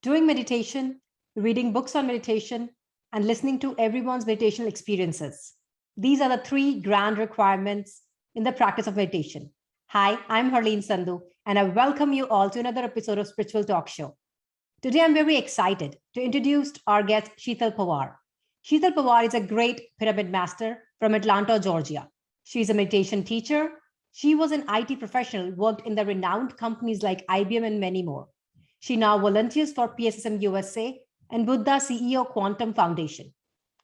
doing meditation, reading books on meditation, and listening to everyone's meditational experiences. These are the three grand requirements in the practice of meditation. Hi, I'm Harleen Sandhu, and I welcome you all to another episode of Spiritual Talk Show. Today, I'm very excited to introduce our guest, Sheetal Pawar. Sheetal Pawar is a great pyramid master from Atlanta, Georgia. She's a meditation teacher. She was an IT professional, worked in the renowned companies like IBM and many more. She now volunteers for PSSM USA and Buddha CEO Quantum Foundation.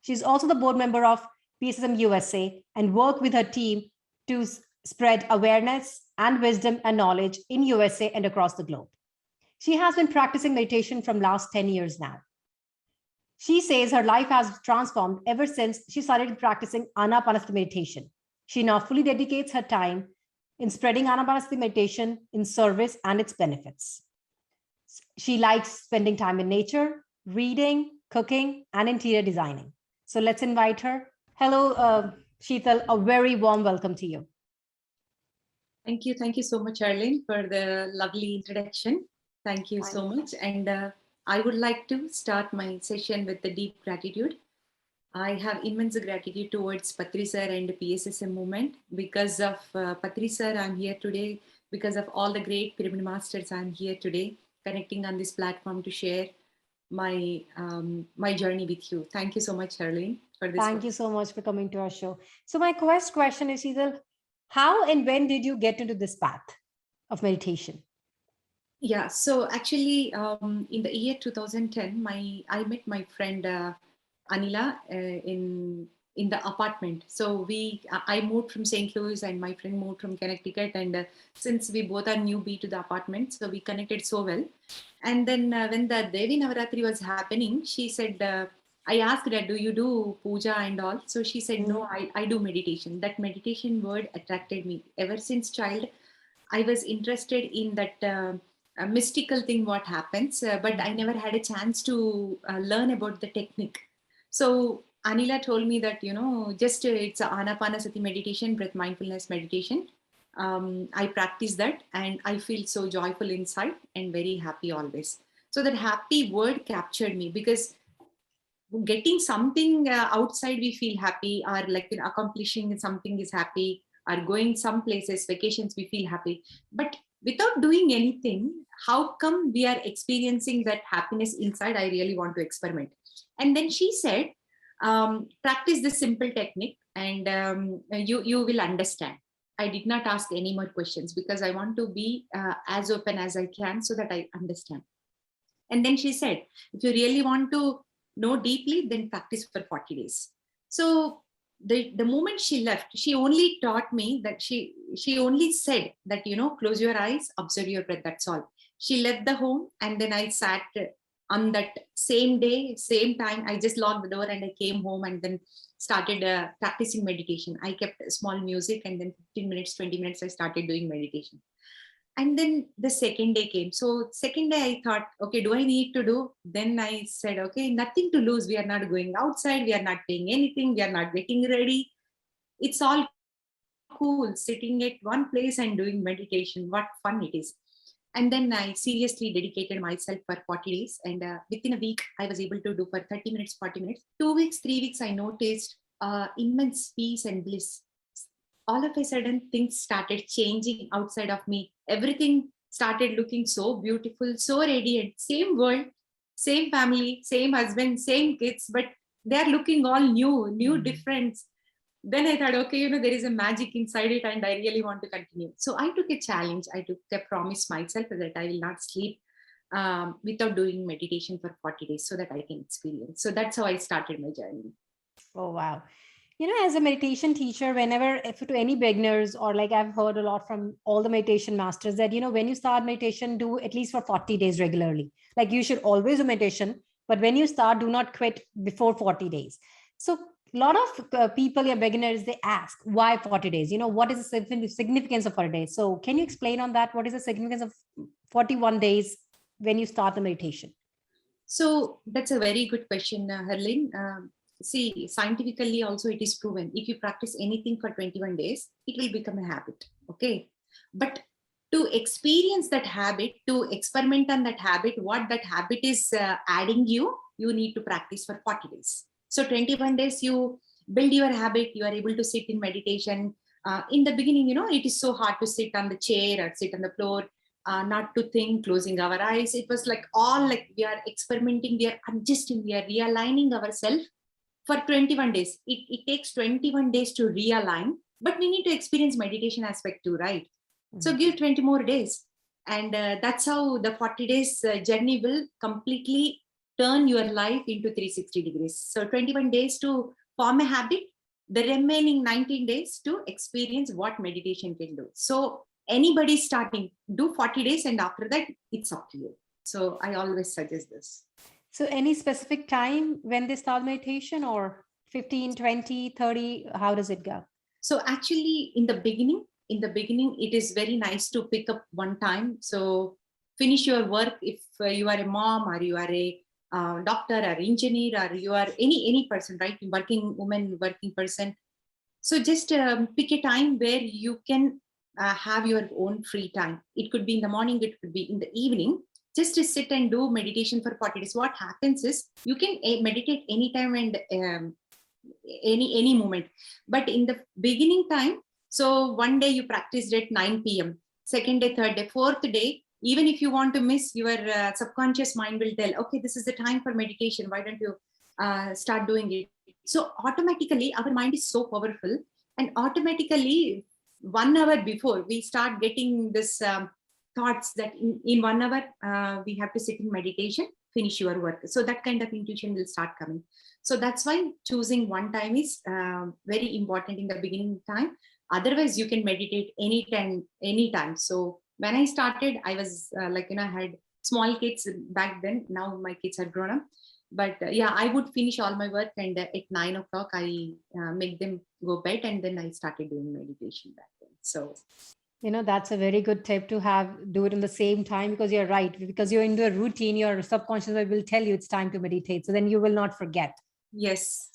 She's also the board member of PSSM USA and work with her team to spread awareness and wisdom and knowledge in USA and across the globe. She has been practicing meditation from last 10 years now. She says her life has transformed ever since she started practicing Anapanasati meditation. She now fully dedicates her time in spreading Anapanasati meditation in service and its benefits. She likes spending time in nature, reading, cooking, and interior designing. So let's invite her. Hello, Sheetal, a very warm welcome to you. Thank you. Thank you so much, Harleen, for the lovely introduction. Thank you so much. And I would like to start my session with the deep gratitude. I have immense gratitude towards Patriji sir and the PSSM movement. Because of Patriji sir, I'm here today. Because of all the great pyramid masters, I'm here today, connecting on this platform to share my my journey with you. Thank you so much, Harleen, for this. Thank you so much for coming to our show. So my first question is, Sheetal, how and when did you get into this path of meditation? Yeah, so actually, in the year 2010, I met my friend Anila in the apartment. So I moved from St. Louis and my friend moved from Connecticut. And since we both are newbie to the apartment, so we connected so well. And then when the Devi Navaratri was happening, she said, I asked her, do you do puja and all? So she said, no, I do meditation. That meditation word attracted me. Ever since child, I was interested in that a mystical thing, what happens, but I never had a chance to learn about the technique. So Anila told me that, just it's a Anapanasati meditation, breath mindfulness meditation. I practice that and I feel so joyful inside and very happy always. So that happy word captured me, because getting something outside, we feel happy, or like accomplishing something is happy, or going some places, vacations, we feel happy. But without doing anything, how come we are experiencing that happiness inside? I really want to experiment. And then she said, practice this simple technique and you will understand. I did not ask any more questions because I want to be as open as I can so that I understand. And then she said, if you really want to know deeply, then practice for 40 days. So the moment she left, she only taught me that she only said that, close your eyes, observe your breath, that's all. She left the home and then I sat on that same day, same time, I just locked the door and I came home and then started practicing meditation. I kept small music and then 15 minutes, 20 minutes, I started doing meditation. And then the second day came. So second day I thought, okay, do I need to do? Then I said, okay, nothing to lose. We are not going outside. We are not paying anything. We are not getting ready. It's all cool sitting at one place and doing meditation. What fun it is. And then I seriously dedicated myself for 40 days. And within a week, I was able to do for 30 minutes, 40 minutes. 2 weeks, 3 weeks, I noticed immense peace and bliss. All of a sudden, things started changing outside of me. Everything started looking so beautiful, so radiant. Same world, same family, same husband, same kids, but they're looking all new, different. Then I thought, okay, there is a magic inside it and I really want to continue. So I took a challenge. I took a promise myself that I will not sleep without doing meditation for 40 days so that I can experience. So that's how I started my journey. Oh, wow. As a meditation teacher, whenever, if to any beginners, or like I've heard a lot from all the meditation masters that, when you start meditation, do at least for 40 days regularly. Like you should always do meditation, but when you start, do not quit before 40 days. So a lot of people, your beginners, they ask, why 40 days? What is the significance of 40 days? So can you explain on that? What is the significance of 41 days when you start the meditation? So that's a very good question, Harleen. See, scientifically also it is proven, if you practice anything for 21 days, it will become a habit. Okay. But to experience that habit, to experiment on that habit, what that habit is adding you, you need to practice for 40 days. So 21 days, you build your habit, you are able to sit in meditation. In the beginning, it is so hard to sit on the chair or sit on the floor, not to think, closing our eyes. It was like all like we are experimenting, we are adjusting, we are realigning ourselves for 21 days. It takes 21 days to realign, but we need to experience meditation aspect too, right? So give 20 more days. And that's how the 40 days journey will completely turn your life into 360 degrees. So 21 days to form a habit, the remaining 19 days to experience what meditation can do. So anybody starting, do 40 days, and after that, it's up to you. So I always suggest this. So any specific time when they start meditation, or 15, 20, 30, how does it go? So actually in the beginning, it is very nice to pick up one time. So finish your work. If you are a mom, or you are a doctor or engineer, or you are any person, right? Working woman, working person. So just pick a time where you can have your own free time. It could be in the morning, it could be in the evening. Just to sit and do meditation for 40 days. What happens is you can meditate anytime and any moment. But in the beginning time, so one day you practiced at 9 p.m., second day, third day, fourth day, even if you want to miss, your subconscious mind will tell, okay, this is the time for meditation. Why don't you start doing it? So automatically our mind is so powerful, and automatically 1 hour before we start getting this thoughts that in 1 hour we have to sit in meditation, finish your work. So that kind of intuition will start coming. So that's why choosing one time is very important in the beginning time. Otherwise, you can meditate anytime. So when I started, I was I had small kids back then. Now my kids are grown up. But yeah, I would finish all my work, and at 9 o'clock, I make them go bed, and then I started doing meditation back then. So that's a very good tip to do it in the same time, because you're right, because you're into a routine, your subconscious mind will tell you it's time to meditate, so then you will not forget. yes.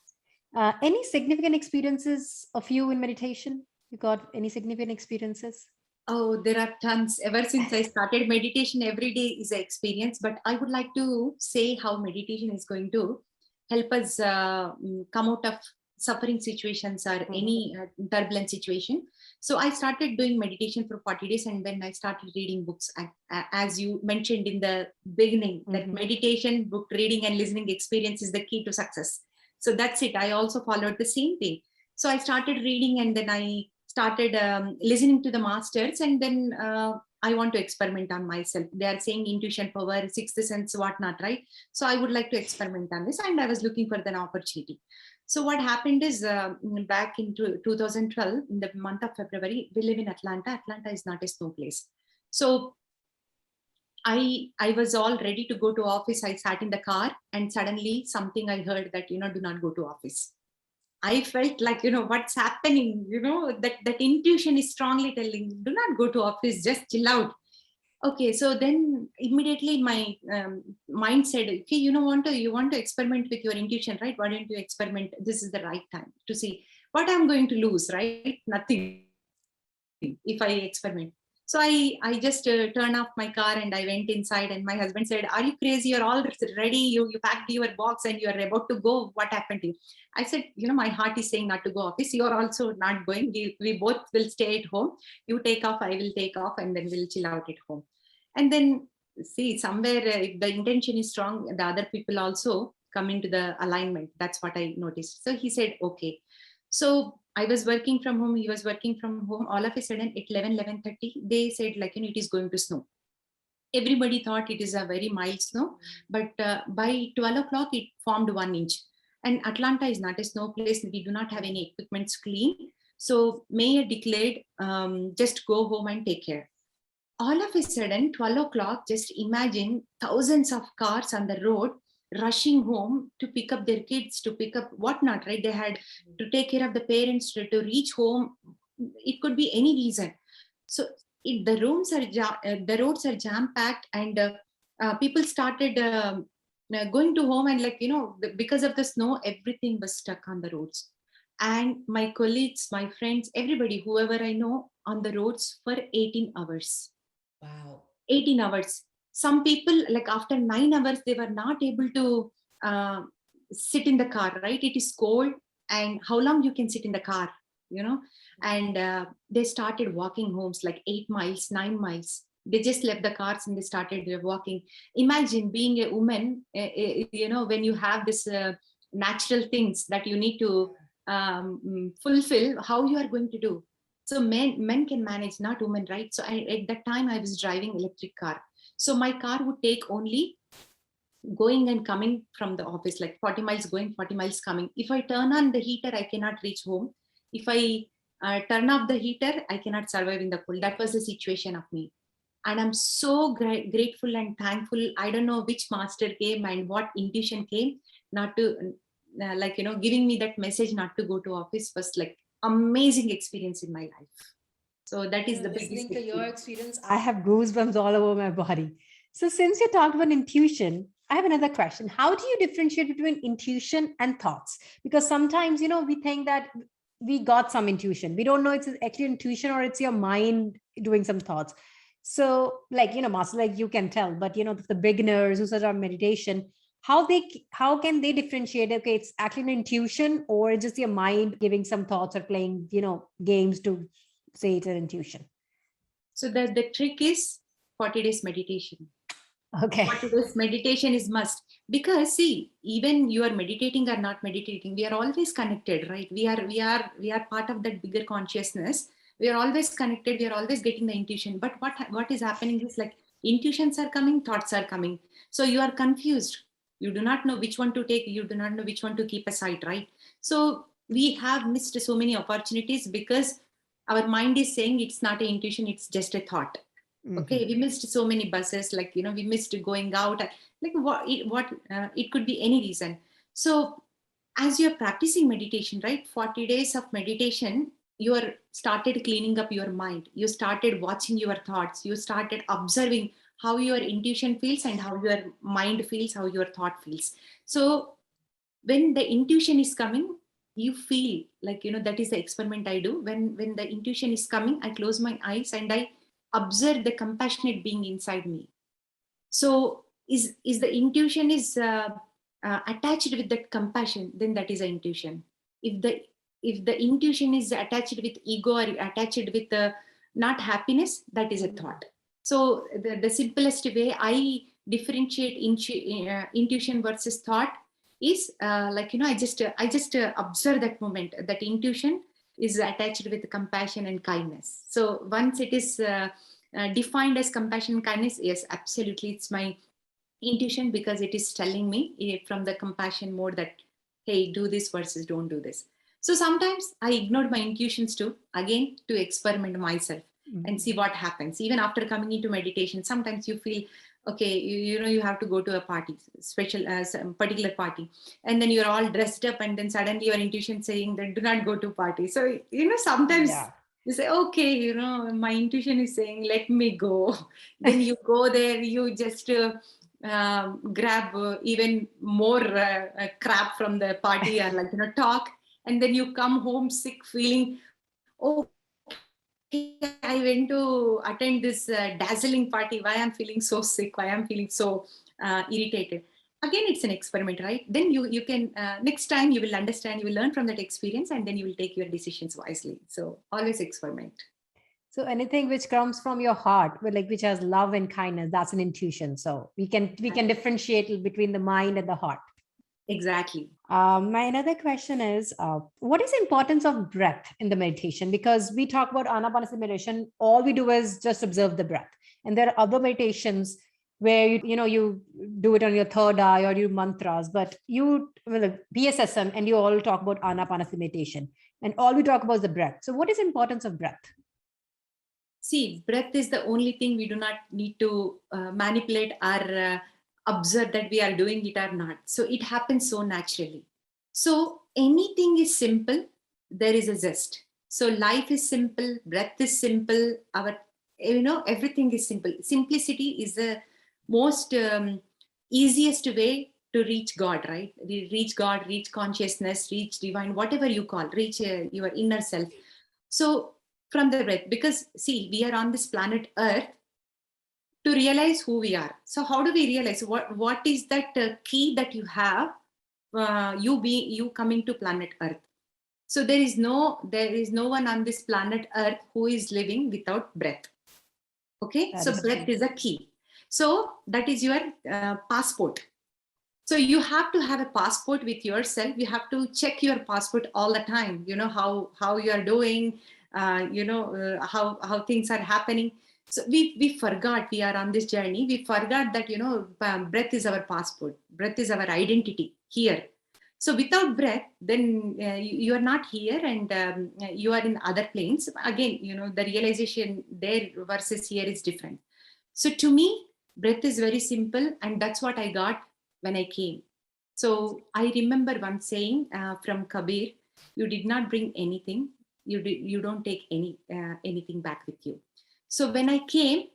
Any significant experiences of you in meditation? You got any significant experiences? Oh, there are tons. Ever since I started meditation, every day is an experience. But I would like to say how meditation is going to help us come out of suffering situations or any turbulent situation. So I started doing meditation for 40 days, and then I started reading books. As you mentioned in the beginning, that meditation, book reading, and listening experience is the key to success. So that's it. I also followed the same thing. So I started reading, and then I started listening to the masters, and then I want to experiment on myself. They are saying intuition, power, sixth sense, whatnot, right? So I would like to experiment on this, and I was looking for an opportunity. So what happened is back in 2012, in the month of February, we live in Atlanta. Atlanta is not a snow place. So I was all ready to go to office. I sat in the car, and suddenly something I heard that, do not go to office. I felt like, what's happening, that intuition is strongly telling, do not go to office, just chill out. Okay, so then immediately my mind said, okay, you want to experiment with your intuition, right? Why don't you experiment? This is the right time to see what I'm going to lose, right? Nothing if I experiment. So I just turned off my car, and I went inside, and my husband said, are you crazy? You're all ready. You packed your box and you're about to go. What happened to you? I said, my heart is saying not to go office. You're also not going. We both will stay at home. You take off, I will take off, and then we'll chill out at home. And then see, somewhere if the intention is strong, the other people also come into the alignment. That's what I noticed. So he said, okay. So I was working from home, he was working from home. All of a sudden at 11:30, they said it is going to snow. Everybody thought it is a very mild snow, but by 12 o'clock, it formed 1 inch. And Atlanta is not a snow place. We do not have any equipments clean. So mayor declared, just go home and take care. All of a sudden, 12 o'clock, just imagine thousands of cars on the road rushing home to pick up their kids, to pick up whatnot, right? They had to take care of the parents to reach home. It could be any reason. So the roads are jam packed, and people started going to home, and because of the snow, everything was stuck on the roads. And my colleagues, my friends, everybody, whoever I know, on the roads for 18 hours. Wow. 18 hours. Some people, like after 9 hours, they were not able to uh, sit in the car, right? It is cold, and how long you can sit in the car, you know? And they started walking homes like 8 miles, 9 miles. They just left the cars and they started walking. Imagine being a woman, when you have this natural things that you need to fulfill, how you are going to do. So men can manage, not women, right? So at that time I was driving electric car. So my car would take only going and coming from the office, like 40 miles going, 40 miles coming. If I turn on the heater, I cannot reach home. If I turn off the heater, I cannot survive in the cold. That was the situation of me. And I'm so grateful and thankful. I don't know which master came and what intuition came, not to giving me that message not to go to office was like amazing experience in my life. So that is the biggest Listening to your experience. experience, I have goosebumps all over my body. So, since you talked about intuition, I have another question. How do you differentiate between intuition and thoughts? Because sometimes, we think that we got some intuition. We don't know it's actually intuition or it's your mind doing some thoughts. So, like, master, like you can tell, but, the beginners who start on meditation, how can they differentiate? Okay, it's actually an intuition or it's just your mind giving some thoughts or playing, games to say it's an intuition. So the trick is 40 days meditation. Okay. 40 days meditation is must, because see, even you are meditating or not meditating, we are always connected, right? We are part of that bigger consciousness. We are always connected. We are always getting the intuition. But what is happening is like intuitions are coming, thoughts are coming. So you are confused. You do not know which one to take. You do not know which one to keep aside, right? So we have missed so many opportunities because our mind is saying it's not an intuition, it's just a thought. Okay, Mhm. we missed so many buses, like we missed going out, like it could be any reason. So as you're practicing meditation, right, 40 days of meditation, you are started cleaning up your mind, you started watching your thoughts, you started observing how your intuition feels and how your mind feels, how your thought feels. So when the intuition is coming, you feel like, that is the experiment I do. When the intuition is coming, I close my eyes and I observe the compassionate being inside me. So is the intuition is attached with that compassion, then that is an intuition. If the intuition is attached with ego or attached with not happiness, that is a thought. So the simplest way I differentiate intuition versus thought is I just observe that moment, that intuition is attached with compassion and kindness. So once it is defined as compassion and kindness, yes, absolutely, it's my intuition, because it is telling me from the compassion mode that, hey, do this versus don't do this. So sometimes I ignored my intuitions too, again, to experiment myself and see what happens. Even after coming into meditation, sometimes you feel, okay, you have to go to a party, special some particular party, and then you're all dressed up, and then suddenly your intuition saying that do not go to party. So sometimes Yeah. you say, okay, my intuition is saying let me go. Then you go there, you just grab even more crap from the party, or talk, and then you come home sick feeling, okay, I went to attend this dazzling party, why I'm feeling so sick, why I'm feeling so irritated. Again, it's an experiment, right? Then you can next time you will understand, you will learn from that experience, and then you will take your decisions wisely. So always experiment. So anything which comes from your heart, like which has love and kindness, that's an intuition. So we can differentiate between the mind and the heart. Exactly. My another question is, what is the importance of breath in the meditation? Because we talk about Anapanasati meditation, all we do is just observe the breath, and there are other meditations where you do it on your third eye or you mantras, but PSSM and you all talk about Anapanasati meditation, and all we talk about is the breath. So, what is the importance of breath? See, breath is the only thing we do not need to manipulate or observe that we are doing it or not. So it happens so naturally. So anything is simple, there is a zest. So life is simple, breath is simple, everything is simple. Simplicity is the most easiest way to reach God, right? Reach God, reach consciousness, reach divine, whatever you call, reach your inner self. So from the breath, because see, we are on this planet earth, to realize who we are. So how do we realize what is that key that you have, you coming to planet Earth? So there is no one on this planet Earth who is living without breath. Okay, That so is breath true. is a key. So that is your passport. So you have to have a passport with yourself. You have to check your passport all the time. You know how you are doing. How things are happening. So we forgot we are on this journey. We forgot that breath is our passport. Breath is our identity here. So without breath, then you are not here, and you are in other planes. Again, the realization there versus here is different. So to me, breath is very simple, and that's what I got when I came. So I remember one saying from Kabir: "You did not bring anything. You don't take anything back with you." So when I came,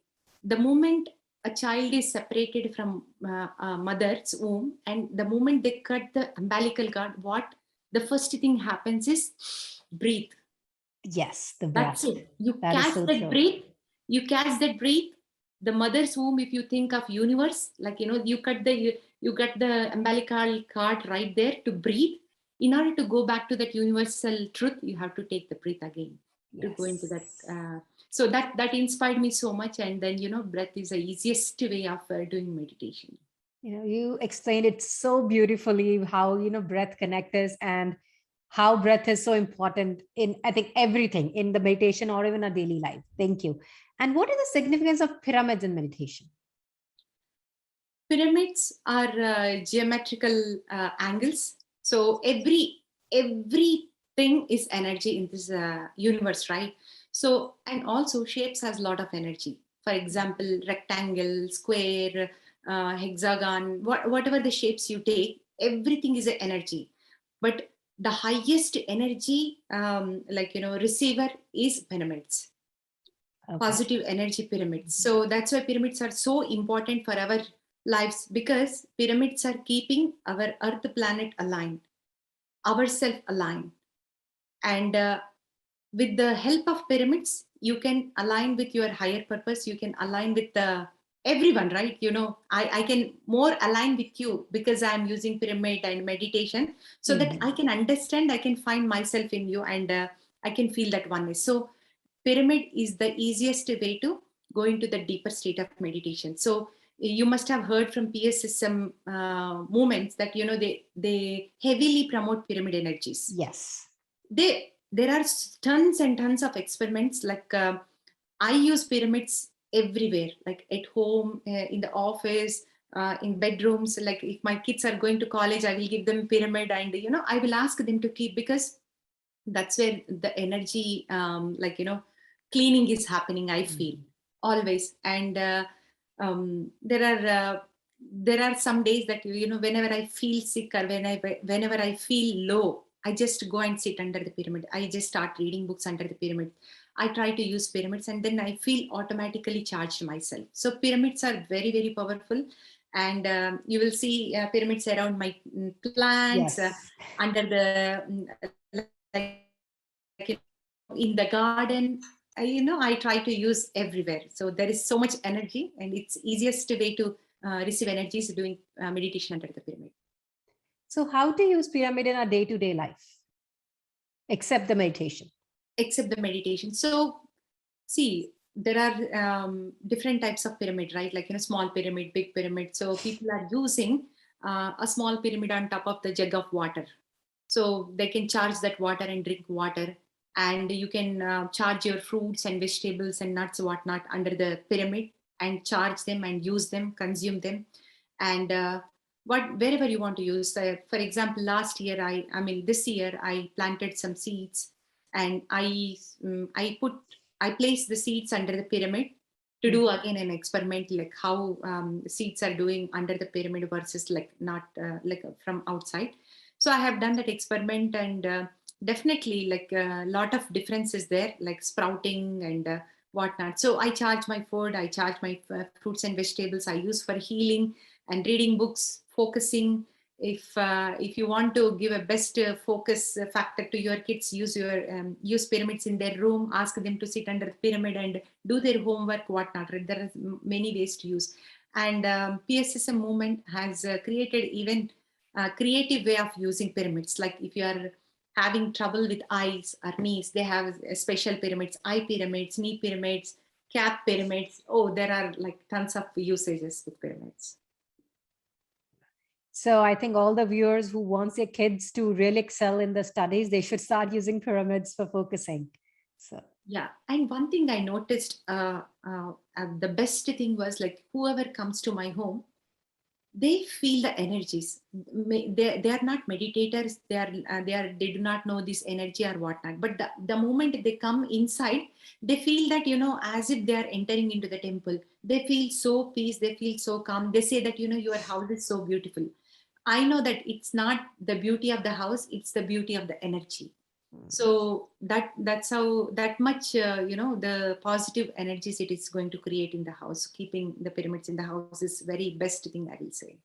the moment a child is separated from a mother's womb, and the moment they cut the umbilical cord, what the first thing happens is breathe. Yes, the That's breath. it. You That is catch so that true. breath. You catch that breath. The mother's womb, if you think of universe, like you cut the umbilical cord right there to breathe. In order to go back to that universal truth, you have to take the breath again to go into that. Yes. So that inspired me so much. And then breath is the easiest way of doing meditation. You explained it so beautifully how, breath connects us and how breath is so important in, I think, everything in the meditation or even our daily life. Thank you. And what is the significance of pyramids in meditation? Pyramids are geometrical angles. So everything is energy in this universe, right? So, and also shapes has a lot of energy. For example, rectangle, square, hexagon, whatever the shapes you take, everything is an energy. But the highest energy, receiver is pyramids, Okay. positive energy pyramids. So that's why pyramids are so important for our lives, because pyramids are keeping our earth planet aligned, ourself aligned. And with the help of pyramids, you can align with your higher purpose. You can align with everyone, right? I can more align with you because I'm using pyramid and meditation, so that I Mhm. can understand, I can find myself in you, and I can feel that oneness. So pyramid is the easiest way to go into the deeper state of meditation. So you must have heard from PSSM movements that they heavily promote pyramid energies. Yes. There are tons and tons of experiments. Like I use pyramids everywhere, like at home, in the office, in bedrooms. Like if my kids are going to college, I will give them pyramid, and I will ask them to keep, because that's where the energy, cleaning is happening, I feel, Mhm. always. And there are some days that whenever I feel sick, or whenever I feel low, I just go and sit under the pyramid. I just start reading books under the pyramid. I try to use pyramids, and then I feel automatically charged myself. So pyramids are very, very powerful. And you will see pyramids around my plants, Yes. under the in the garden. I try to use everywhere. So there is so much energy, and it's easiest way to receive energy is doing meditation under the pyramid. So, how to use pyramid in our day-to-day life, except the meditation? Except the meditation. So see, there are different types of pyramid, right? Like small pyramid, big pyramid. So people are using a small pyramid on top of the jug of water, so they can charge that water and drink water. And you can charge your fruits and vegetables and nuts, whatnot, under the pyramid, and charge them and use them, consume them. And wherever you want to use. For example, last year, this year, I planted some seeds, and I placed the seeds under the pyramid to do Mhm. again an experiment, like how seeds are doing under the pyramid versus like not like from outside. So I have done that experiment, and definitely, like a lot of differences there, like sprouting and whatnot. So I charge my food, I charge my fruits and vegetables, I use for healing and reading books, focusing, If you want to give a best focus factor to your kids, use pyramids in their room, ask them to sit under the pyramid and do their homework, whatnot, right? There are many ways to use. And PSSM movement has created even a creative way of using pyramids. Like if you are having trouble with eyes or knees, they have special pyramids, eye pyramids, knee pyramids, cap pyramids. Oh, there are like tons of usages with pyramids. So I think all the viewers who wants their kids to really excel in the studies, they should start using pyramids for focusing. So Yeah, and one thing I noticed, the best thing was like whoever comes to my home, they feel the energies. They are not meditators. They do not know this energy or whatnot. But the moment they come inside, they feel that, as if they are entering into the temple. They feel so peace. They feel so calm. They say that, your house is so beautiful. I know that it's not the beauty of the house, it's the beauty of the energy. So that's how, that much, the positive energies it is going to create in the house. Keeping the pyramids in the house is very best thing, I will say.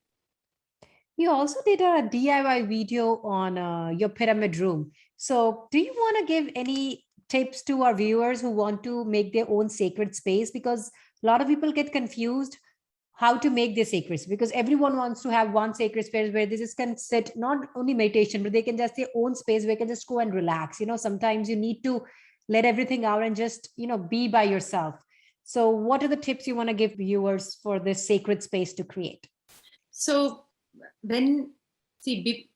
you also did a DIY video on your pyramid room. So do you want to give any tips to our viewers who want to make their own sacred space? Because a lot of people get confused how to make their sacred space, because everyone wants to have one sacred space where they just can sit, not only meditation, but they can just their own space where they can just go and relax. Sometimes you need to let everything out and just, be by yourself. So what are the tips you want to give viewers for this sacred space to create? So when, see,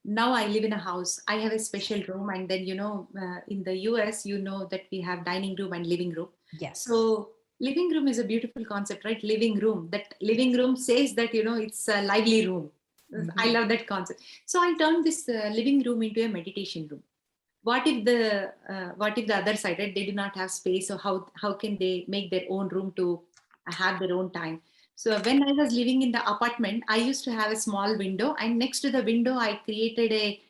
now I live in a house. I have a special room, and then in the US, that we have dining room and living room. Yes. So living room is a beautiful concept, right? Living room. That living room says that it's a lively room. I love that concept. So I turned this living room into a meditation room. What if the other side, right, they do not have space? So how can they make their own room to have their own time? So when I was living in the apartment, I used to have a small window, and next to the window, I created a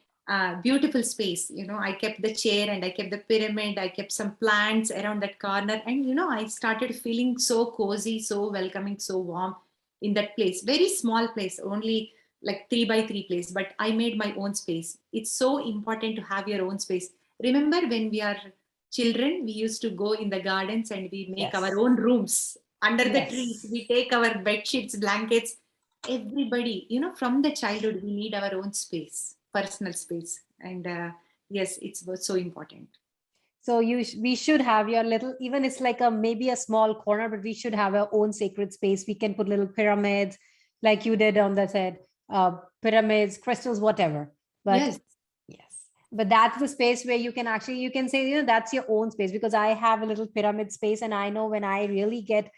beautiful space. I kept the chair and I kept the pyramid. I kept some plants around that corner, and I started feeling so cozy, so welcoming, so warm in that place. Very small place, only like 3 by 3 place, but I made my own space. It's so important to have your own space. Remember when we are children, we used to go in the gardens and we make Yes. our own rooms under the trees. Yes. We take our bed sheets, blankets. Everybody, from the childhood, we need our own space, personal space. And yes, it's so important. So we should have your little, even it's like a maybe a small corner, but we should have our own sacred space. We can put little pyramids, like you did on the set, pyramids, crystals, whatever. But Yes. yes, but that's the space where you can actually, you can say, that's your own space, because I have a little pyramid space, and I know when I really get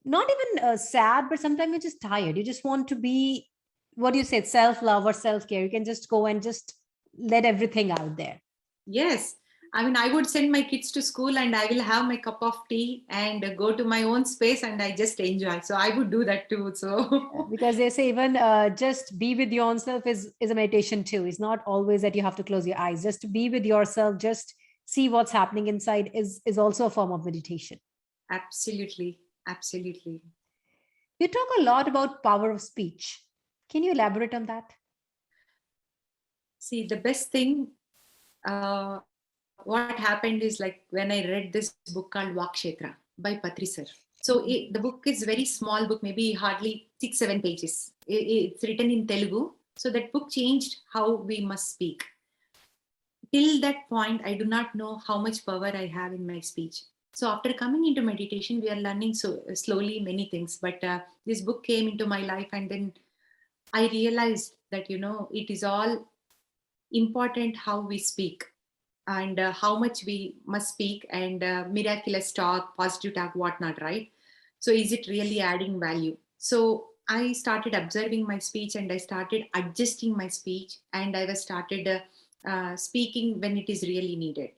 not even sad, but sometimes you're just tired. You just want to be, what do you say, self-love or self-care. You can just go and just let everything out there. Yes. I mean, I would send my kids to school and I will have my cup of tea and go to my own space and I just enjoy. So I would do that too. So, Because they say even just be with yourself is a meditation too. It's not always that you have to close your eyes. Just to be with yourself, just see what's happening inside is also a form of meditation. absolutely. Absolutely. You talk a lot about power of speech. Can you elaborate on that? See, the best thing, what happened is like when I read this book called Vakshetra by Patriji sir. So the book is very small book, maybe hardly 6-7 pages. It's written in Telugu. So that book changed how we must speak. Till that point, I do not know how much power I have in my speech. So after coming into meditation, we are learning so slowly many things. But this book came into my life, and then I realized that it is all important how we speak and how much we must speak and miraculous talk, positive talk, whatnot, right? So is it really adding value? So I started observing my speech and I started adjusting my speech and I was started speaking when it is really needed.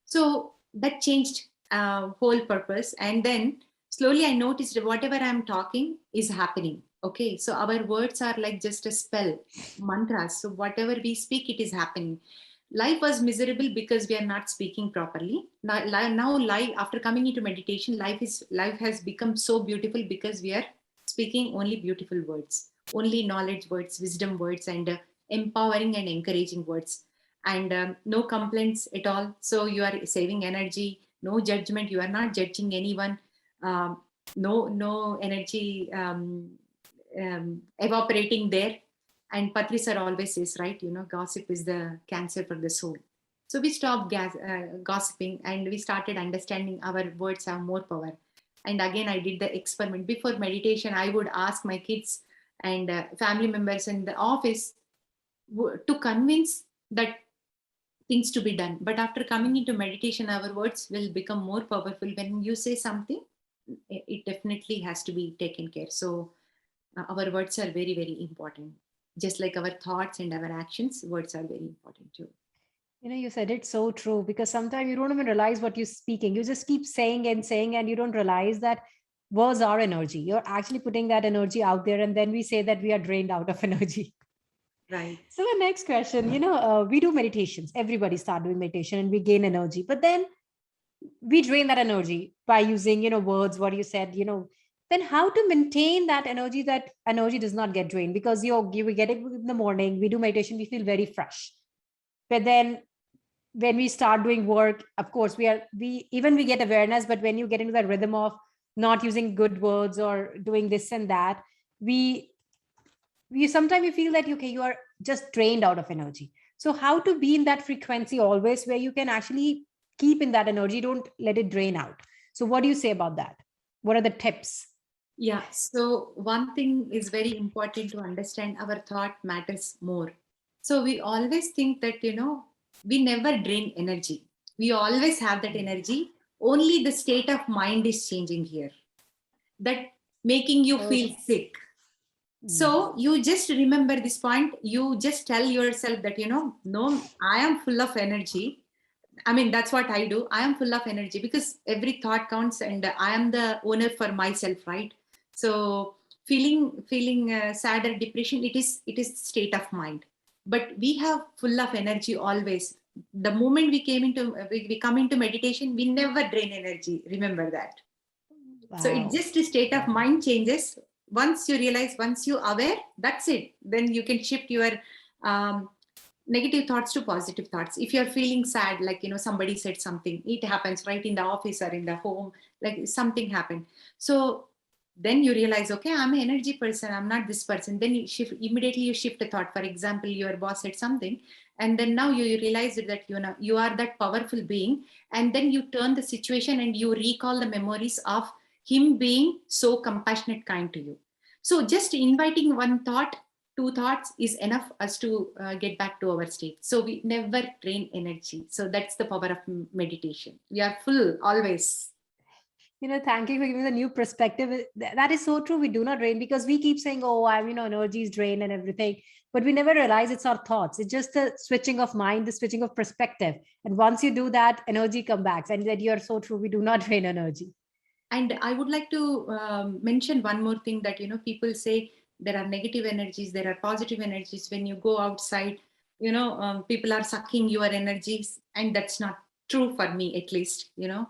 So that changed whole purpose. And then slowly I noticed that whatever I'm talking is happening. Okay, so our words are like just a spell, mantras. So whatever we speak, it is happening. Life was miserable because we are not speaking properly. Now life, after coming into meditation, life has become so beautiful because we are speaking only beautiful words. only knowledge words, wisdom words, and empowering and encouraging words. And no complaints at all. So you are saving energy, no judgment. You are not judging anyone. Um, no energy evaporating there. And Patri sir always says, right, gossip is the cancer for the soul. So we stopped gossiping and we started understanding our words have more power. And again, I did the experiment. Before meditation, I would ask my kids and family members in the office to convince that things to be done. But after coming into meditation, our words will become more powerful. When you say something, it definitely has to be taken care. So our words are very, very important. Just like our thoughts and our actions, words are very important too. You said it so true, because sometimes you don't even realize what you're speaking. You just keep saying, and you don't realize that words are energy. You're actually putting that energy out there, and then we say that we are drained out of energy. Right. So the next question, we do meditations. Everybody start doing meditation and we gain energy, but then we drain that energy by using, words, what you said, then how to maintain that energy does not get drained? Because we get it in the morning, we do meditation, we feel very fresh. But then when we start doing work, of course, we get awareness, but when you get into that rhythm of not using good words or doing this and that, we sometimes you feel that, okay, you are just drained out of energy. So how to be in that frequency always where you can actually keep in that energy, don't let it drain out? So what do you say about that? What are the tips? Yeah. So one thing is very important to understand, our thought matters more. So we always think that, we never drain energy. We always have that energy. Only the state of mind is changing here. That making you feel Okay. sick. So you just remember this point. You just tell yourself that, no, I am full of energy. I mean, that's what I do. I am full of energy because every thought counts, and I am the owner for myself, right? So feeling sad or depression, it is state of mind. But we have full of energy always. The moment we come into meditation, we never drain energy. Remember that. So it's Wow. just a state of mind changes. Once you realize, once you aware, that's it. Then you can shift your um, negative thoughts to positive thoughts. If you're feeling sad, like, somebody said something, it happens right in the office or in the home, like something happened. So then you realize, okay, I'm an energy person, I'm not this person. Then you shift a thought. For example, your boss said something, and then now you realize that you are that powerful being, and then you turn the situation and you recall the memories of him being so compassionate, kind to you. So just inviting one thought, two thoughts is enough us to get back to our state. So we never drain energy. So that's the power of meditation. We are full always. Thank you for giving the new perspective. That is so true. We do not drain, because we keep saying, oh, energy is drained and everything. But we never realize it's our thoughts. It's just the switching of mind, the switching of perspective. And once you do that, energy comes back. And that you're so true. We do not drain energy. And I would like to mention one more thing, that, people say there are negative energies, there are positive energies. When you go outside, people are sucking your energies. And that's not true for me, at least, No,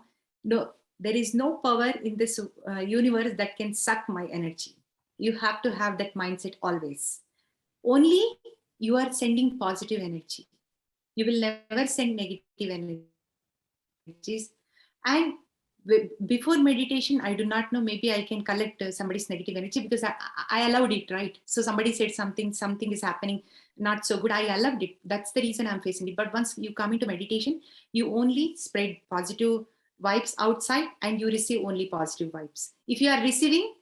there is no power in this universe that can suck my energy. You have to have that mindset always. Only you are sending positive energy. You will never send negative energies. And before meditation, I do not know, maybe I can collect somebody's negative energy, because I allowed it, right? So somebody said something is happening not so good, I allowed it. That's the reason I'm facing it. But once you come into meditation, you only spread positive vibes outside, and you receive only positive vibes. If you are receiving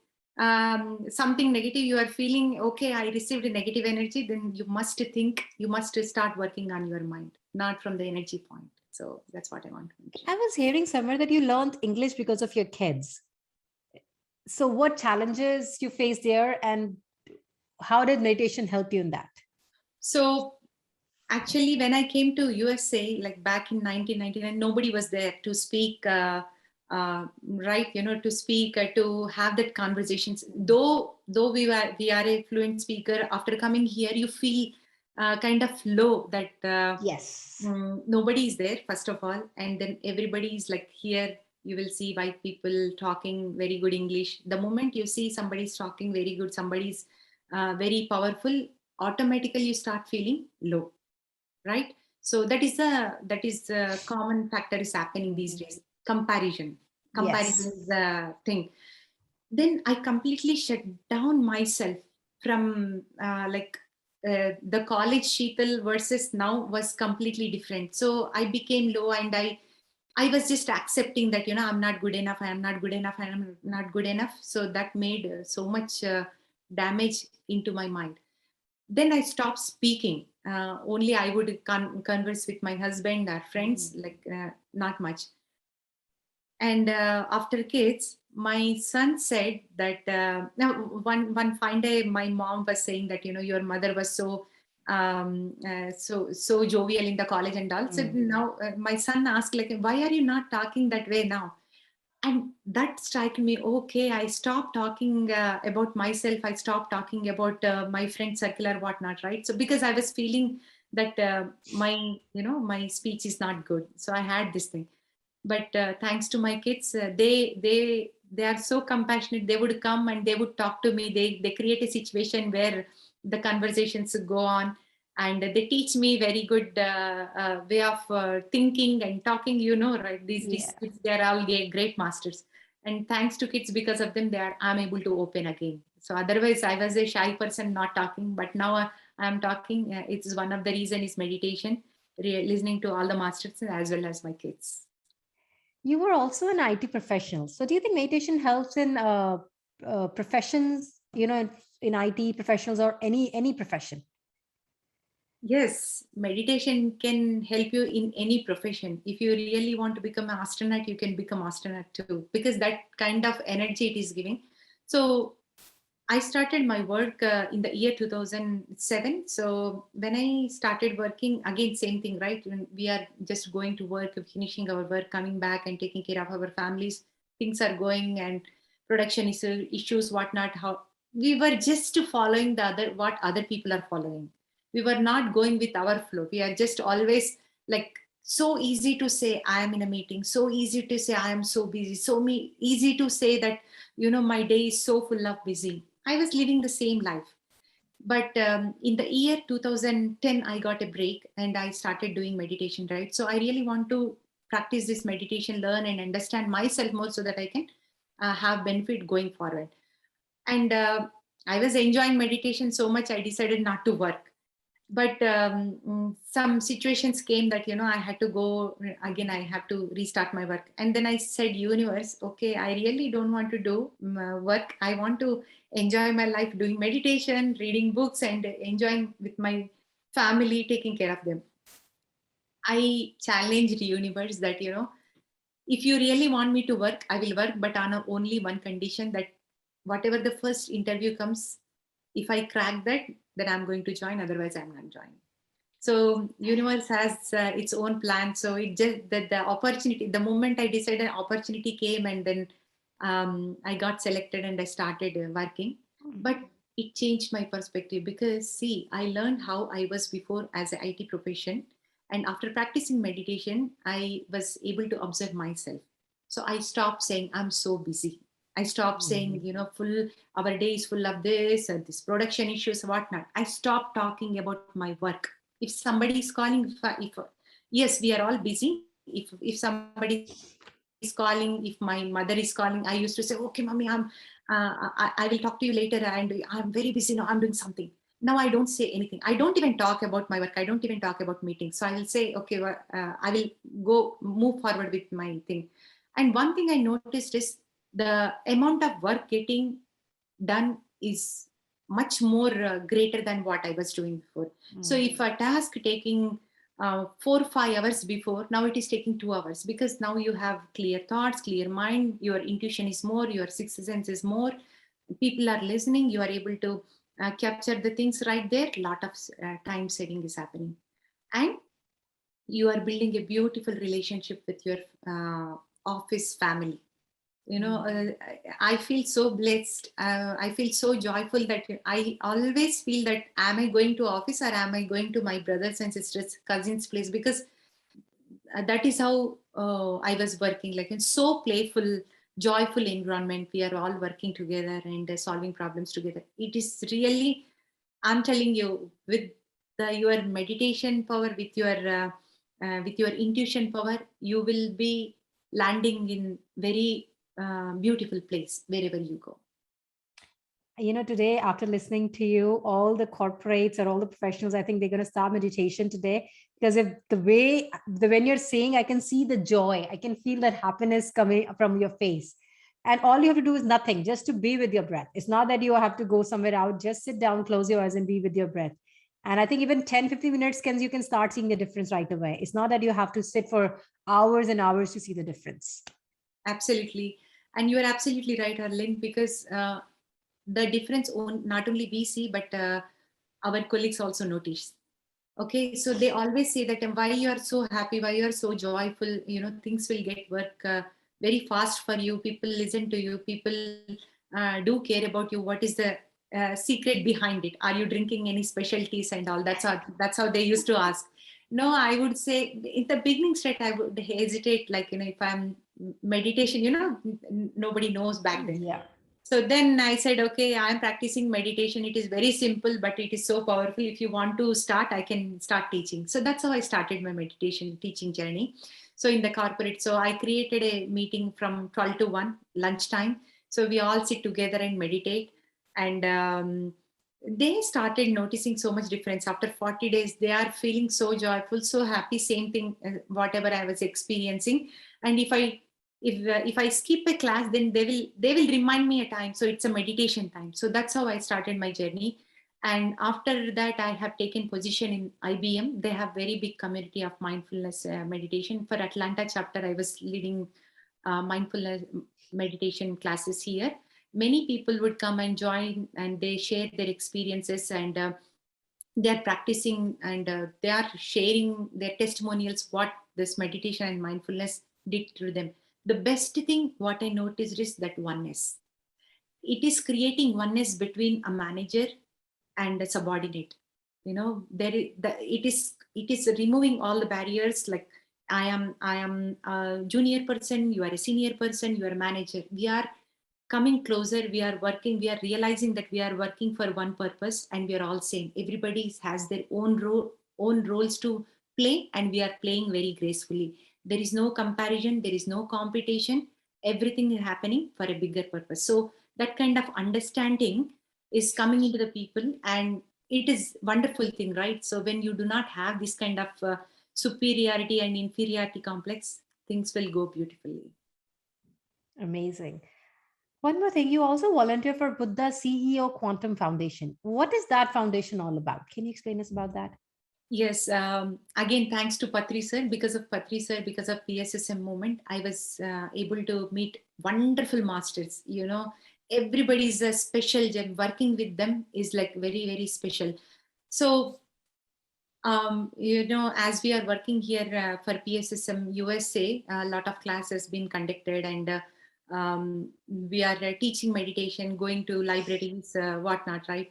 something negative, you are feeling, okay, I received a negative energy, then you must start working on your mind, not from the energy point. So that's what I want to mention. I was hearing somewhere that you learned English because of your kids. So what challenges you faced there, and how did meditation help you in that? So actually, when I came to USA, like back in 1999, nobody was there to speak, right? To speak, to have that conversations. Though we are a fluent speaker, after coming here, you feel kind of low, that Yes. nobody is there, first of all, and then everybody is like here. You will see white people talking very good English. The moment you see somebody's talking very good, somebody's very powerful, automatically you start feeling low, right? So that is a common factor is happening these days. Comparison Yes. is the thing. Then I completely shut down myself from the college Sheetal versus now was completely different. So I became low, and I was just accepting that, I'm not good enough, I am not good enough, I am not good enough. So that made so much damage into my mind. Then I stopped speaking. Only I would converse with my husband or friends, like not much. And after kids, my son said that now one fine day, my mom was saying that, your mother was so jovial in the college and all. So now my son asked, like, why are you not talking that way now? And that struck me. Okay, I stopped talking about myself, I stopped talking about my friend circle or whatnot, right? So because I was feeling that my speech is not good, so I had this thing. But thanks to my kids, they are so compassionate. They would come and they would talk to me. They create a situation where the conversations go on, and they teach me very good way of thinking and talking, right? These Yeah. kids, they are all great masters. And thanks to kids, because of them, I'm able to open again. So otherwise I was a shy person, not talking, but now I'm talking. It's one of the reason is meditation, listening to all the masters as well as my kids. You were also an IT professional. So do you think meditation helps in professions, in IT professionals or any profession? Yes, meditation can help you in any profession. If you really want to become an astronaut, you can become astronaut too, because that kind of energy it is giving. So I started my work in the year 2007. So when I started working, again, same thing, right? When we are just going to work, finishing our work, coming back and taking care of our families, things are going, and production issues, whatnot. How we were just following what other people are following. We were not going with our flow. We are just always like, so easy to say I am in a meeting, so easy to say I am so busy, easy to say that, my day is so full of busy. I was living the same life. But in the year 2010, I got a break and I started doing meditation, right? So I really want to practice this meditation, learn and understand myself more so that I can have benefit going forward. And I was enjoying meditation so much, I decided not to work. But some situations came that, I had to go again, I have to restart my work. And then I said, universe, okay, I really don't want to do work. I want to enjoy my life doing meditation, reading books, and enjoying with my family, taking care of them. I challenged the universe that, if you really want me to work, I will work, but on only one condition, that whatever the first interview comes, if I crack that, then I'm going to join, otherwise I'm not joining. So universe has its own plan. So it just that the opportunity, the moment I decided, opportunity came, and then I got selected and I started working. But it changed my perspective, because see, I learned how I was before as an IT profession, and after practicing meditation I was able to observe myself. So I stopped saying I'm so busy. I stopped saying, full, our day is full of this and this production issues, whatnot. I stopped talking about my work. If somebody is calling, if yes, we are all busy. If somebody is calling, if my mother is calling, I used to say, okay, mommy, I will talk to you later, and I'm very busy now, I'm doing something. Now I don't say anything. I don't even talk about my work, I don't even talk about meetings. So I will say, okay, well, I will go move forward with my thing. And one thing I noticed is the amount of work getting done is much more greater than what I was doing before. So if a task taking 4 or 5 hours before, now it is taking 2 hours, because now you have clear thoughts, clear mind, your intuition is more, your sixth sense is more, people are listening, you are able to capture the things right there. A lot of time saving is happening, and you are building a beautiful relationship with your office family. I feel so blessed. I feel so joyful that I always feel that, am I going to office or am I going to my brothers and sisters, cousins place? Because that is how I was working, like, and so playful, joyful environment. We are all working together and solving problems together. It is really, I'm telling you, with your meditation power, with your intuition power, you will be landing in very beautiful place wherever you go. Today, after listening to you, all the corporates or all the professionals, I think they're going to start meditation today, because if when you're saying, I can see the joy, I can feel that happiness coming from your face. And all you have to do is nothing, just to be with your breath. It's not that you have to go somewhere out, just sit down, close your eyes and be with your breath. And I think even 10-15 minutes you can start seeing the difference right away. It's not that you have to sit for hours and hours to see the difference. Absolutely. And you are absolutely right, Harleen, because the difference not only we see, but our colleagues also notice. Okay, so they always say that why you are so happy, why you are so joyful, things will get work very fast for you. People listen to you. People do care about you. What is the secret behind it? Are you drinking any specialties and all? That's how they used to ask. No, I would say in the beginning state, I would hesitate, like, if I'm meditation, nobody knows back then. Yeah. So then I said, okay, I'm practicing meditation. It is very simple, but it is so powerful. If you want to start, I can start teaching. So that's how I started my meditation teaching journey. So in the corporate, so I created a meeting from 12 to 1 lunchtime. So we all sit together and meditate. And they started noticing so much difference. After 40 days, they are feeling so joyful, so happy, same thing, whatever I was experiencing. And if I skip a class, then they will remind me a time. So it's a meditation time. So that's how I started my journey. And after that, I have taken position in IBM. They have very big community of mindfulness meditation. For Atlanta chapter, I was leading mindfulness meditation classes here. Many people would come and join, and they share their experiences, and they are practicing, and they are sharing their testimonials, what this meditation and mindfulness did to them. The best thing what I noticed is that oneness. It is creating oneness between a manager and a subordinate. It is removing all the barriers, like I am a junior person, you are a senior person, you are a manager. We are coming closer, we are working, we are realizing that we are working for one purpose, and we are all same. Everybody has their own roles to play, and we are playing very gracefully. There is no comparison, there is no competition. Everything is happening for a bigger purpose. So that kind of understanding is coming into the people, and it is wonderful thing, right? So when you do not have this kind of superiority and inferiority complex, things will go beautifully. Amazing. One more thing, you also volunteer for Buddha CEO Quantum Foundation. What is that foundation all about? Can you explain us about that? Yes, again, thanks to Patri sir. Because of Patri sir, because of PSSM movement, I was able to meet wonderful masters. Everybody's a special gem. Working with them is like very, very special. So, as we are working here for PSSM USA, a lot of classes been conducted, and we are teaching meditation, going to libraries, whatnot, right?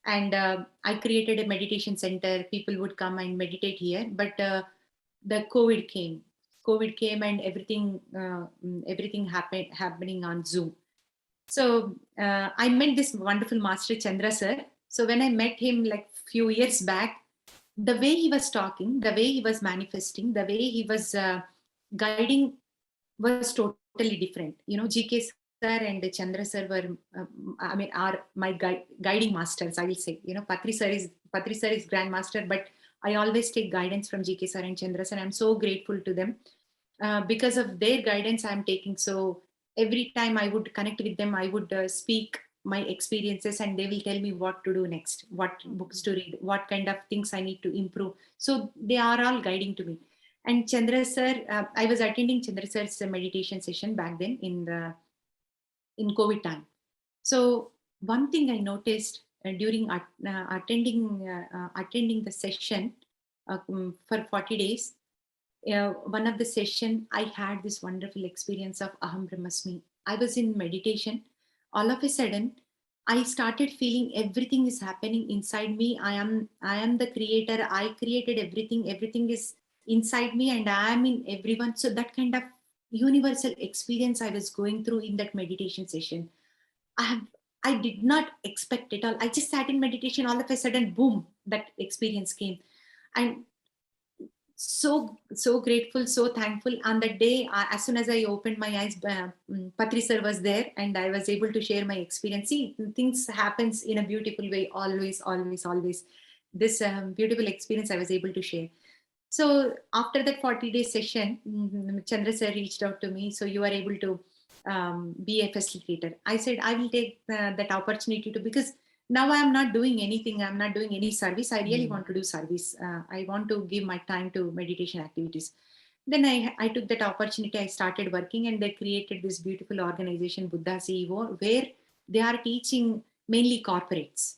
And I created a meditation center. People would come and meditate here, but the COVID came, and everything happening on Zoom. So I met this wonderful master Chandra sir. So when I met him like few years back, the way he was talking, the way he was manifesting, the way he was guiding was totally different. GK sir and Chandra sir were, are my guiding masters, I will say. Patri sir is grandmaster, but I always take guidance from GK sir and Chandra sir. I'm so grateful to them. Because of their guidance, I'm taking. So every time I would connect with them, I would speak my experiences, and they will tell me what to do next, what books to read, what kind of things I need to improve. So they are all guiding to me. And Chandra sir, I was attending Chandra sir's meditation session back then in COVID time. So one thing I noticed during attending the session for 40 days, one of the session, I had this wonderful experience of Aham Brahmasmi. I was in meditation. All of a sudden, I started feeling everything is happening inside me. I am the creator. I created everything. Everything is inside me, and I am in everyone. So that kind of universal experience I was going through in that meditation session. I did not expect it all. I just sat in meditation, all of a sudden, boom, that experience came. And so grateful, so thankful. On that day, as soon as I opened my eyes, Patri sir was there, and I was able to share my experience. See, things happens in a beautiful way, always. This beautiful experience I was able to share. So after that 40-day session, Chandra sir reached out to me. So you are able to be a facilitator. I said I will take that opportunity to, because now I am not doing anything. I'm not doing any service. I really want to do service. I want to give my time to meditation activities. Then I took that opportunity. I started working, and they created this beautiful organization, Buddha CEO, where they are teaching mainly corporates,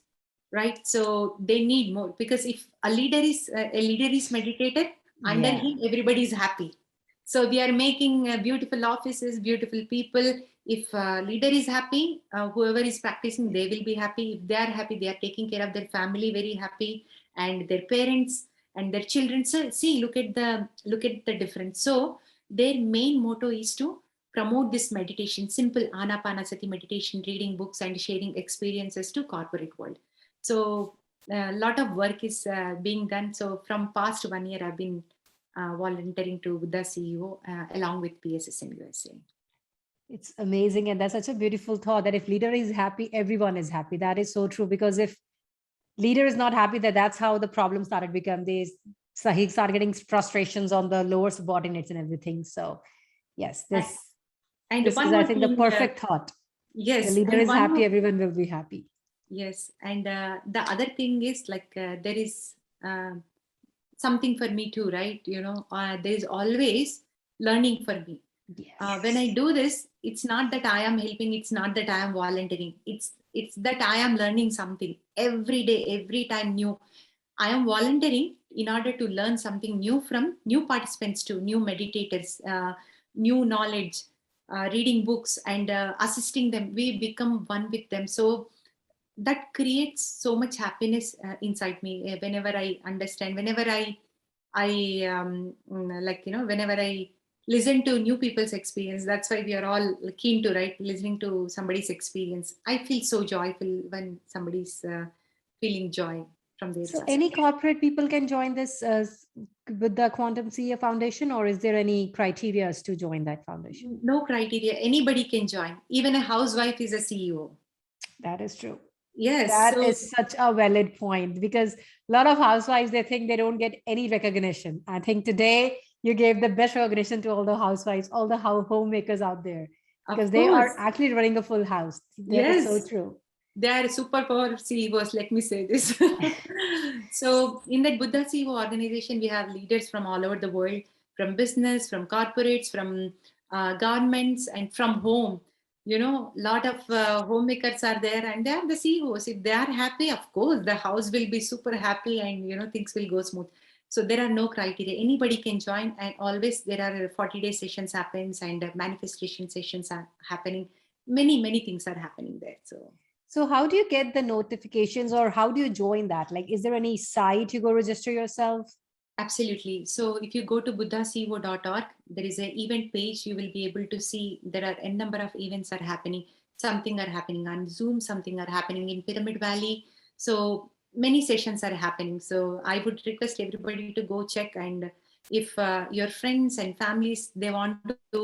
right? So they need more, because if a leader is meditated, under Yeah. him everybody is happy. So we are making beautiful offices, beautiful people. If leader is happy, whoever is practicing, they will be happy. If they are happy, they are taking care of their family very happy, and their parents and their children. So see, look at the difference. So their main motto is to promote this meditation, simple Anapanasati meditation, reading books and sharing experiences to corporate world. So a lot of work is being done. So from past 1 year, I've been volunteering to the CEO along with PSSM USA. It's amazing. And that's such a beautiful thought that if leader is happy, everyone is happy. That is so true. Because if leader is not happy, that's how the problem started become. So he started getting frustrations on the lower subordinates and everything. So yes, And, this and this is, one I more think, the thing, perfect thought. The yes, leader and is one happy, more, everyone will be happy. yes, and the other thing is like there is something for me too, right? There is always learning for me. When I Yes. do this, it's not that I am helping, it's not that I am volunteering, it's that I am learning something every day, every time new. I am volunteering in order to learn something new from new participants to new meditators, new knowledge, reading books and assisting them. We become one with them. So that creates so much happiness inside me whenever I understand, whenever whenever I listen to new people's experience. That's why we are all keen to, right, listening to somebody's experience. I feel so joyful when somebody's feeling joy from their So side. any corporate people can join this with the Quantum CA Foundation, or is there any criteria to join that foundation? No criteria, anybody can join. Even a housewife is a CEO. That is true. Yes, That so is such a valid point, because a lot of housewives, they think they don't get any recognition. I think today you gave the best recognition to all the housewives, all the homemakers out there, because of they are course, actually running a full house. That is so yes, true. they are superpower CEOs, let me say this. So in that Buddha CEO organization, we have leaders from all over the world, from business, from corporates, from governments, and from home. Lot of homemakers are there, and they are the CEOs. If they are happy, of course the house will be super happy, and things will go smooth. So there are no criteria, anybody can join. And always there are 40-day sessions happens, and manifestation sessions are happening. Many things are happening there. So So how do you get the notifications, or how do you join that? Like, is there any site you go register yourself? absolutely. So if you go to buddhaco.org, there is an event page. You will be able to see there are a number of events are happening. Something are happening on Zoom, something are happening in Pyramid Valley. So many sessions are happening. So I would request everybody to go check. And if your friends and families, they want to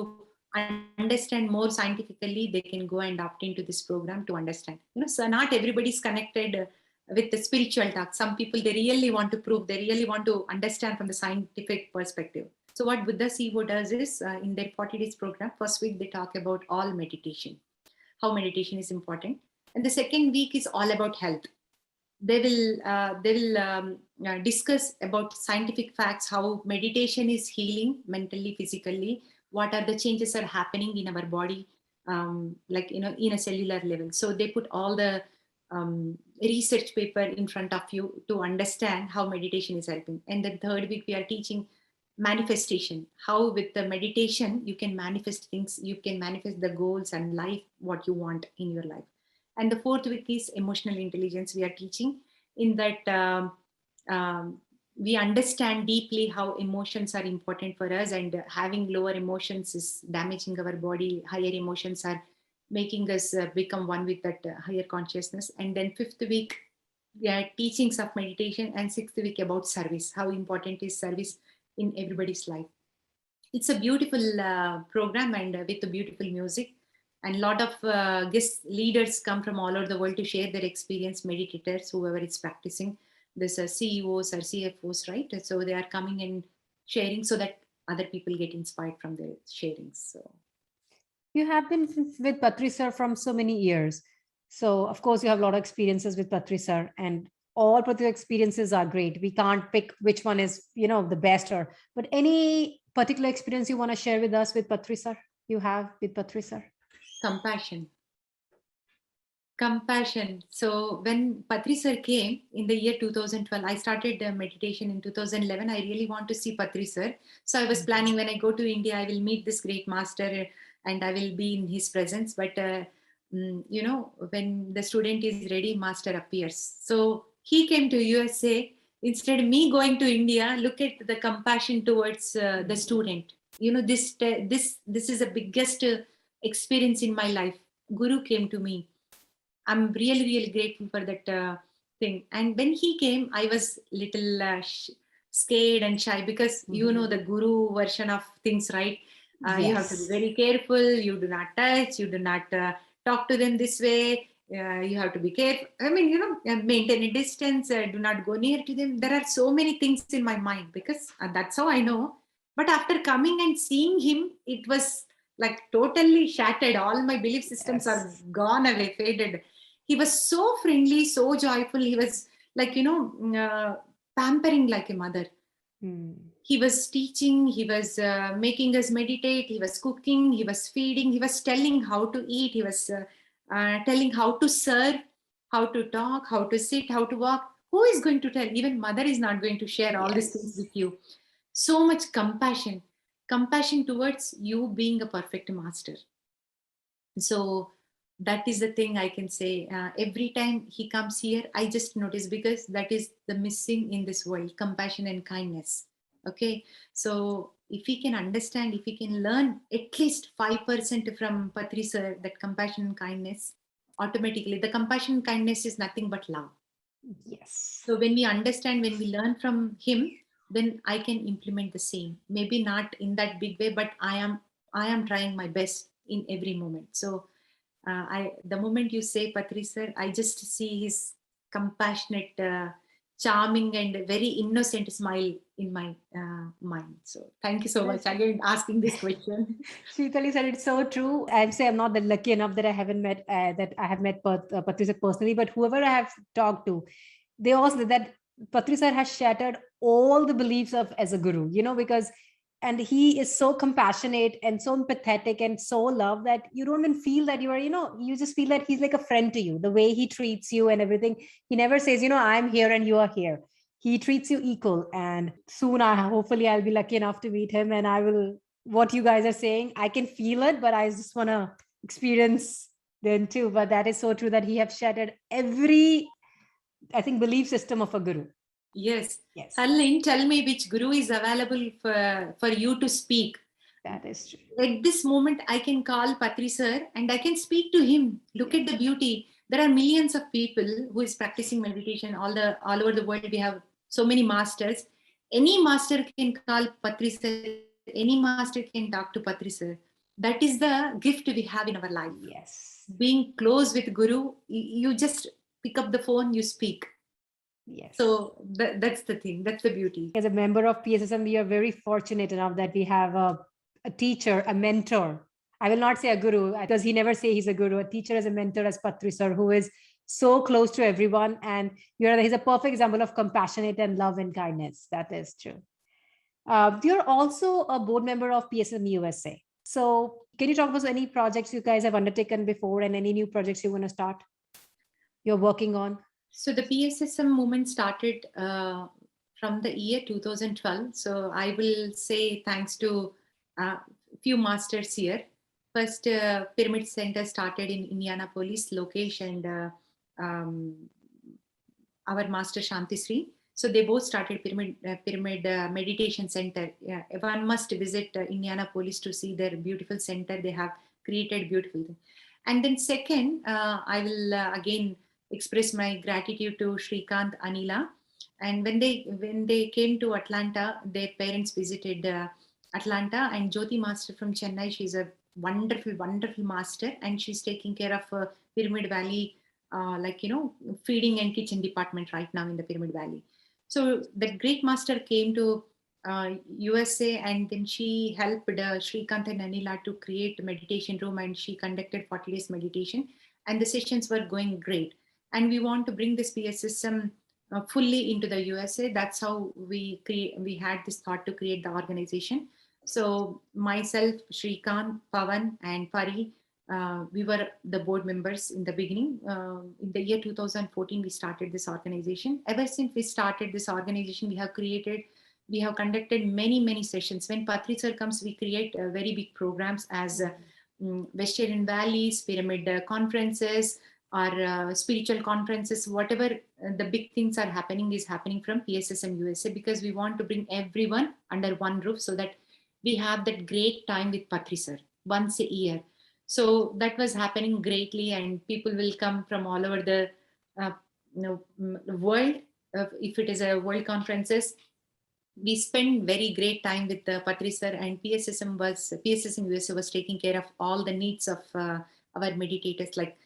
understand more scientifically, they can go and opt into this program to understand. So not everybody is connected with the spiritual talk. Some people, they really want to prove, they really want to understand from the scientific perspective. So what Buddha CEO does is in their 40 days program, first week they talk about all meditation, how meditation is important, and the second week is all about health. They will discuss about scientific facts, how meditation is healing mentally, physically, what are the changes are happening in our body, like in a cellular level. So they put all the research paper in front of you to understand how meditation is helping. And the third week we are teaching manifestation, how with the meditation you can manifest things, you can manifest the goals and life what you want in your life. And the fourth week is emotional intelligence. We are teaching in that we understand deeply how emotions are important for us, and having lower emotions is damaging our body. Higher emotions are making us become one with that higher consciousness. And then fifth week, yeah, teachings of meditation, and sixth week about service. How important is service in everybody's life? It's a beautiful program, and with the beautiful music, and a lot of guest leaders come from all over the world to share their experience. Meditators, whoever is practicing, this CEOs or CFOs, right? So they are coming and sharing so that other people get inspired from their sharings. So You have been with Patri sir from so many years. So, of course, you have a lot of experiences with Patri sir, and all Patri experiences are great. We can't pick which one is, the best, but any particular experience you want to share with us with Patri sir, you have with Patri sir? compassion. Compassion. So when Patri sir came in the year 2012, I started meditation in 2011. I really want to see Patri sir. So I was planning, when I go to India, I will meet this great master and I will be in his presence. But, when the student is ready, master appears. So he came to USA. Instead of me going to India, look at the compassion towards the student. This is the biggest experience in my life. Guru came to me. I'm really, really grateful for that thing. And when he came, I was little scared and shy, because the guru version of things, right? You have to be very careful. You do not touch. You do not talk to them this way. You have to be careful. I mean, maintain a distance. Do not go near to them. There are so many things in my mind, because that's how I know. But after coming and seeing him, it was like totally shattered. All my belief systems are gone away, faded. He was so friendly, so joyful. He was like, pampering like a mother. He was teaching, he was making us meditate, he was cooking, he was feeding, he was telling how to eat, he was telling how to serve, how to talk, how to sit, how to walk. Who is going to tell? Even mother is not going to share all these things with you. So much compassion towards you being a perfect master. So that is the thing I can say. Every time he comes here, I just notice, because that is the missing in this world: compassion and kindness. Okay, so if we can understand, if we can learn at least 5% from Patri sir, that compassion and kindness, automatically the compassion and kindness is nothing but love. Yes. So when we understand, when we learn from him, then I can implement the same. Maybe not in that big way, but I am trying my best in every moment. So the moment you say Patri sir, I just see his compassionate, charming, and very innocent smile in my mind. So thank you so much again asking this question. Sheetal said it's so true. I'm say I'm not that lucky enough that I haven't met that I have met Patri sir personally, but whoever I have talked to, they all say that Patri sir has shattered all the beliefs of as a guru, because and he is so compassionate and so empathetic and so love that you don't even feel that you are, you just feel that he's like a friend to you, the way he treats you and everything. He never says, I'm here and you are here. He treats you equal. And soon hopefully I'll be lucky enough to meet him, and I will, what you guys are saying, I can feel it, but I just want to experience then too. But that is so true that he have shattered every, I think, belief system of a guru. Yes. Yes. Harleen, tell me which guru is available for you to speak. That is true. At this moment, I can call Patri sir and I can speak to him. Look at the beauty. There are millions of people who is practicing meditation all over the world. We have so many masters. Any master can call Patri sir. Any master can talk to Patri sir. That is the gift we have in our life. Yes. Being close with Guru, you just pick up the phone, you speak. Yes. So that's the thing. That's the beauty. As a member of PSSM, we are very fortunate enough that we have a teacher, a mentor. I will not say a guru because he never say he's a guru. A teacher as a mentor as Patri sir, who is so close to everyone. And he's a perfect example of compassionate and love and kindness. That is true. You're also a board member of PSSM USA. So can you talk about any projects you guys have undertaken before and any new projects you want to start? You're working on? So the PSSM movement started from the year 2012. So I will say thanks to a few masters here. First, Pyramid Center started in Indianapolis, Lokesh, and our master Shanti Sri. So they both started pyramid meditation center. Yeah, one must visit Indianapolis to see their beautiful center. They have created beautiful thing. And then second, I will again express my gratitude to Shrikant, Anila. And when they came to Atlanta, their parents visited Atlanta, and Jyoti Master from Chennai. She's a wonderful master, and she's taking care of Pyramid Valley, feeding and kitchen department right now in the Pyramid Valley. So the great master came to USA, and then she helped Shrikant and Anila to create a meditation room, and she conducted 40 days meditation, and the sessions were going great. And we want to bring this PSSM fully into the USA. That's how we had this thought to create the organization. So myself, Shrikant, Pawan, and Pari, we were the board members in the beginning. In the year 2014, we started this organization. Ever since we started this organization, we have conducted many sessions. When Patri sir comes, we create very big programs as Vegetarian Valleys, Pyramid conferences, or spiritual conferences, whatever the big things are happening is happening from PSSM USA, because we want to bring everyone under one roof so that we have that great time with Patri sir once a year. So that was happening greatly, and people will come from all over the uh, world. If it is a world conferences, we spend very great time with Patri sir, and PSSM USA was taking care of all the needs of our meditators, like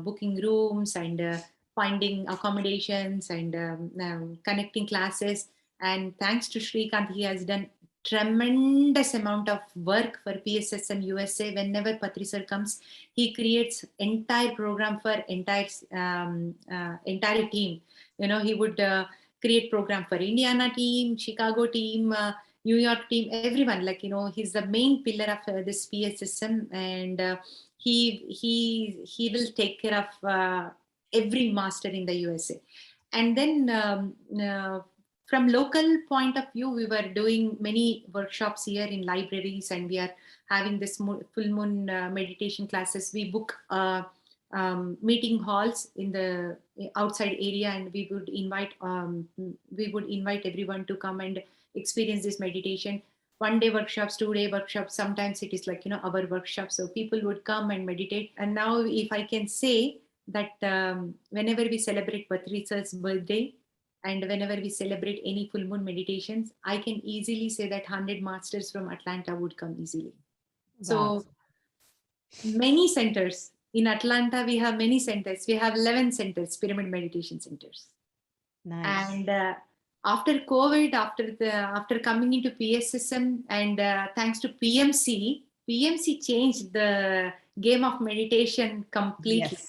booking rooms and finding accommodations and connecting classes. And thanks to Shrikant, he has done tremendous amount of work for PSSM USA. Whenever Patri sir comes, he creates entire program for entire team. He would create program for Indiana team, Chicago team, New York team, everyone. He's the main pillar of this PSSM, and he will take care of every master in the USA. And then from local point of view, we were doing many workshops here in libraries, and we are having this full moon meditation classes. We book meeting halls in the outside area, and we would invite everyone to come and experience this meditation. 1 day workshops, 2 day workshops, sometimes it is our workshop, so people would come and meditate. And now, if I can say that, whenever we celebrate Patri sir's birthday, and whenever we celebrate any full moon meditations, I can easily say that 100 masters from Atlanta would come easily. Wow. So many centers in Atlanta, we have many centers. We have 11 centers, pyramid meditation centers. Nice. And after COVID, after coming into PSSM, and thanks to PMC changed the game of meditation completely. Yes,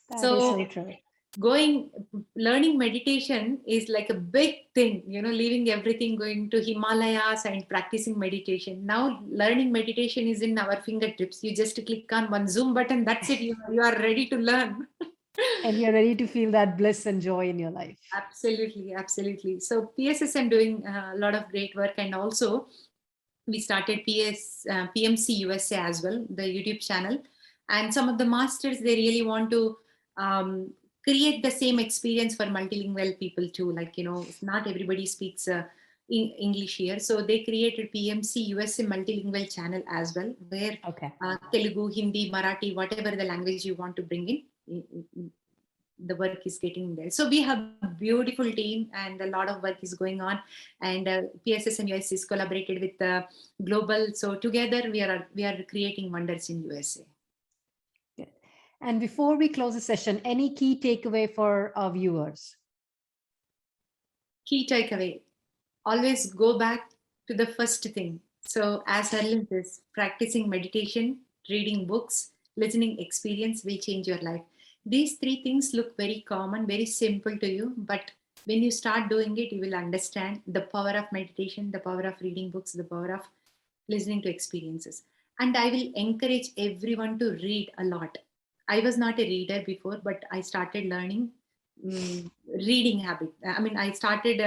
that So is so true. learning meditation is like a big thing, leaving everything, going to Himalayas and practicing meditation. Now learning meditation is in our fingertips. You just click on one Zoom button, that's it. You are ready to learn. And you're ready to feel that bliss and joy in your life. Absolutely. So PSSM doing a lot of great work, and also we started PMC USA as well, the YouTube channel. And some of the masters, they really want to create the same experience for multilingual people too. Not everybody speaks English here, so they created PMC USA multilingual channel as well, where Telugu, Hindi, Marathi, whatever the language you want to bring in, the work is getting there. So we have a beautiful team, and a lot of work is going on. And PSSM US is collaborated with Global. So together we are creating wonders in USA. Good. And before we close the session, any key takeaway for our viewers? Key takeaway: always go back to the first thing. So as Harleen says, practicing meditation, reading books, listening experience will change your life. These three things look very common, very simple to you, but when you start doing it, you will understand the power of meditation, the power of reading books, the power of listening to experiences. And I will encourage everyone to read a lot. I was not a reader before, but I started learning reading habit. I started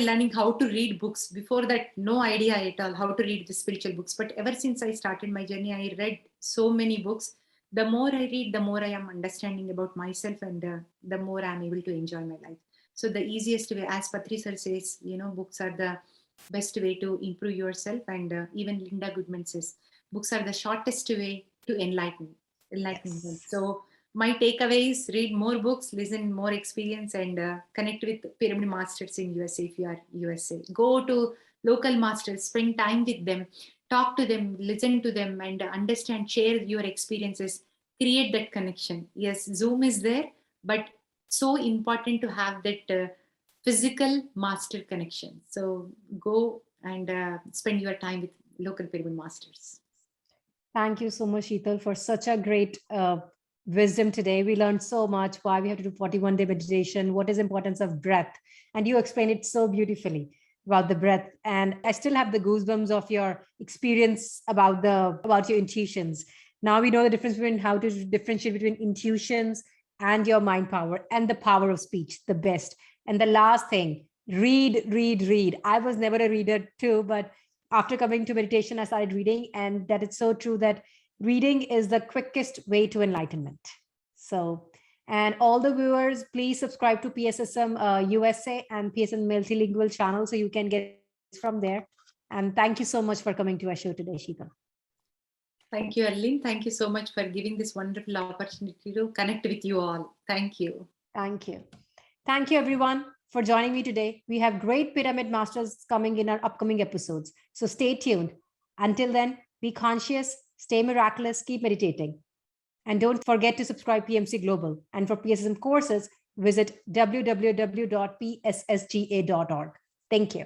learning how to read books. Before that, no idea at all how to read the spiritual books. But ever since I started my journey, I read so many books. The more I read, the more I am understanding about myself, and the more I'm able to enjoy my life. So the easiest way, as Patri sir says, books are the best way to improve yourself. And even Linda Goodman says, books are the shortest way to enlightenment. Yes. So my takeaway is read more books, listen more experience, and connect with pyramid masters in USA. If you are USA, go to local masters, spend time with them, talk to them, listen to them, and understand, share your experiences, create that connection. Yes, Zoom is there, but so important to have that physical master connection. So go and spend your time with local pyramid masters. Thank you so much, Sheetal, for such a great wisdom today. We learned so much why we have to do 41-day meditation, what is importance of breath. And you explained it so beautifully about the breath. And I still have the goosebumps of your experience about your intuitions. Now we know the difference between how to differentiate between intuitions and your mind power and the power of speech, the best. And the last thing, read, read, read. I was never a reader too, but after coming to meditation, I started reading, and that it's so true that reading is the quickest way to enlightenment. So, and all the viewers, please subscribe to PSSM USA and PSSM Multilingual channel so you can get from there. And thank you so much for coming to our show today, Sheetal. Thank you, Harleen. Thank you so much for giving this wonderful opportunity to connect with you all. Thank you. Thank you. Thank you, everyone, for joining me today. We have great pyramid masters coming in our upcoming episodes. So stay tuned. Until then, be conscious, stay miraculous, keep meditating. And don't forget to subscribe PMC Global. And for PSSM courses, visit www.pssga.org. Thank you.